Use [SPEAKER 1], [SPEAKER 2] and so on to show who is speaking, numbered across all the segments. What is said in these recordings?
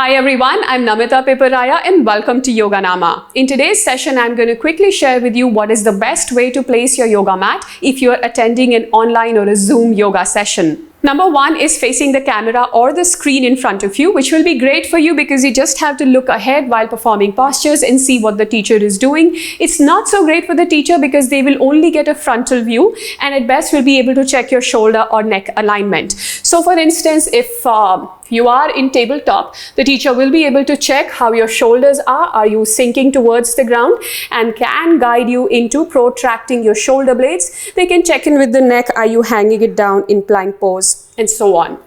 [SPEAKER 1] Hi everyone, I'm Namita Peparaya and welcome to Yoganama. In today's session, I'm going to quickly share with you what is the best way to place your yoga mat if you're attending an online or a Zoom yoga session. Number one is facing the camera or the screen in front of you, which will be great for you because you just have to look ahead while performing postures and see what the teacher is doing. It's not so great for the teacher because they will only get a frontal view and at best will be able to check your shoulder or neck alignment. So for instance, if you are in tabletop, the teacher will be able to check how your shoulders are you sinking towards the ground, and can guide you into protracting your shoulder blades. They can check in with the neck, are you hanging it down in plank pose, and so on.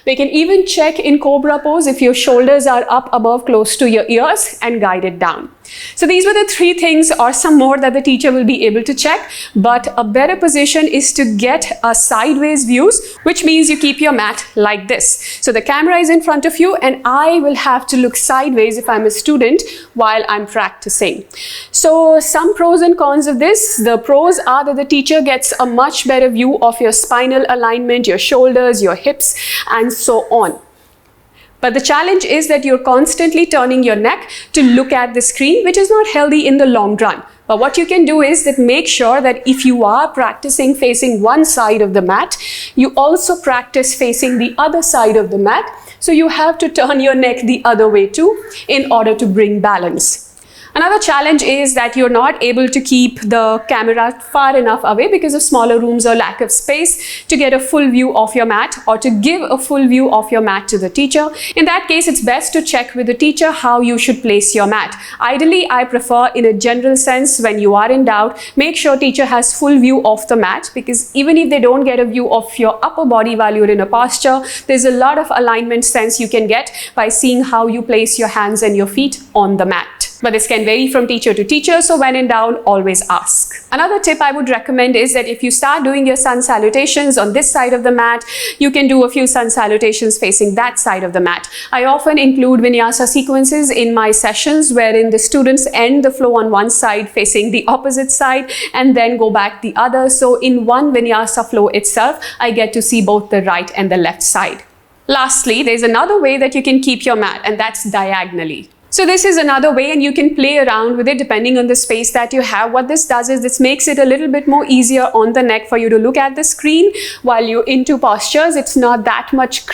[SPEAKER 1] They can even check in cobra pose if your shoulders are up above close to your ears and guide it down. So these were the three things or some more that the teacher will be able to check, but a better position is to get a sideways views, which means you keep your mat like this. So the camera is in front of you and I will have to look sideways if I'm a student while I'm practicing. So some pros and cons of this. The pros are that the teacher gets a much better view of your spinal alignment, your shoulders, your hips, and so on. But the challenge is that you're constantly turning your neck to look at the screen, which is not healthy in the long run. But what you can do is that make sure that if you are practicing facing one side of the mat, you also practice facing the other side of the mat. So you have to turn your neck the other way too in order to bring balance. Another challenge is that you're not able to keep the camera far enough away because of smaller rooms or lack of space to get a full view of your mat or to give a full view of your mat to the teacher. In that case, it's best to check with the teacher how you should place your mat. Ideally, I prefer in a general sense, when you are in doubt, make sure teacher has full view of the mat, because even if they don't get a view of your upper body while you're in a posture, there's a lot of alignment sense you can get by seeing how you place your hands and your feet on the mat. But this can vary from teacher to teacher, so when in doubt, always ask. Another tip I would recommend is that if you start doing your sun salutations on this side of the mat, you can do a few sun salutations facing that side of the mat. I often include vinyasa sequences in my sessions wherein the students end the flow on one side facing the opposite side and then go back the other. So in one vinyasa flow itself, I get to see both the right and the left side. Lastly, there's another way that you can keep your mat, and that's diagonally. So this is another way and you can play around with it depending on the space that you have. What this does is this makes it a little bit more easier on the neck for you to look at the screen while you're into postures. It's not that much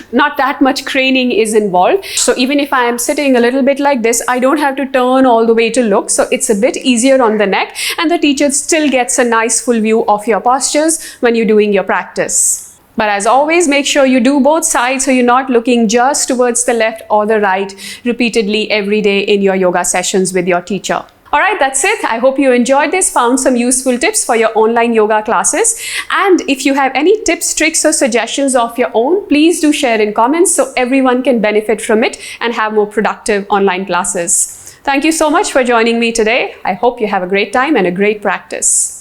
[SPEAKER 1] craning is involved. So even if I am sitting a little bit like this, I don't have to turn all the way to look. So it's a bit easier on the neck and the teacher still gets a nice full view of your postures when you're doing your practice. But as always, make sure you do both sides so you're not looking just towards the left or the right repeatedly every day in your yoga sessions with your teacher. Alright, that's it. I hope you enjoyed this, found some useful tips for your online yoga classes. And if you have any tips, tricks or suggestions of your own, please do share in comments so everyone can benefit from it and have more productive online classes. Thank you so much for joining me today. I hope you have a great time and a great practice.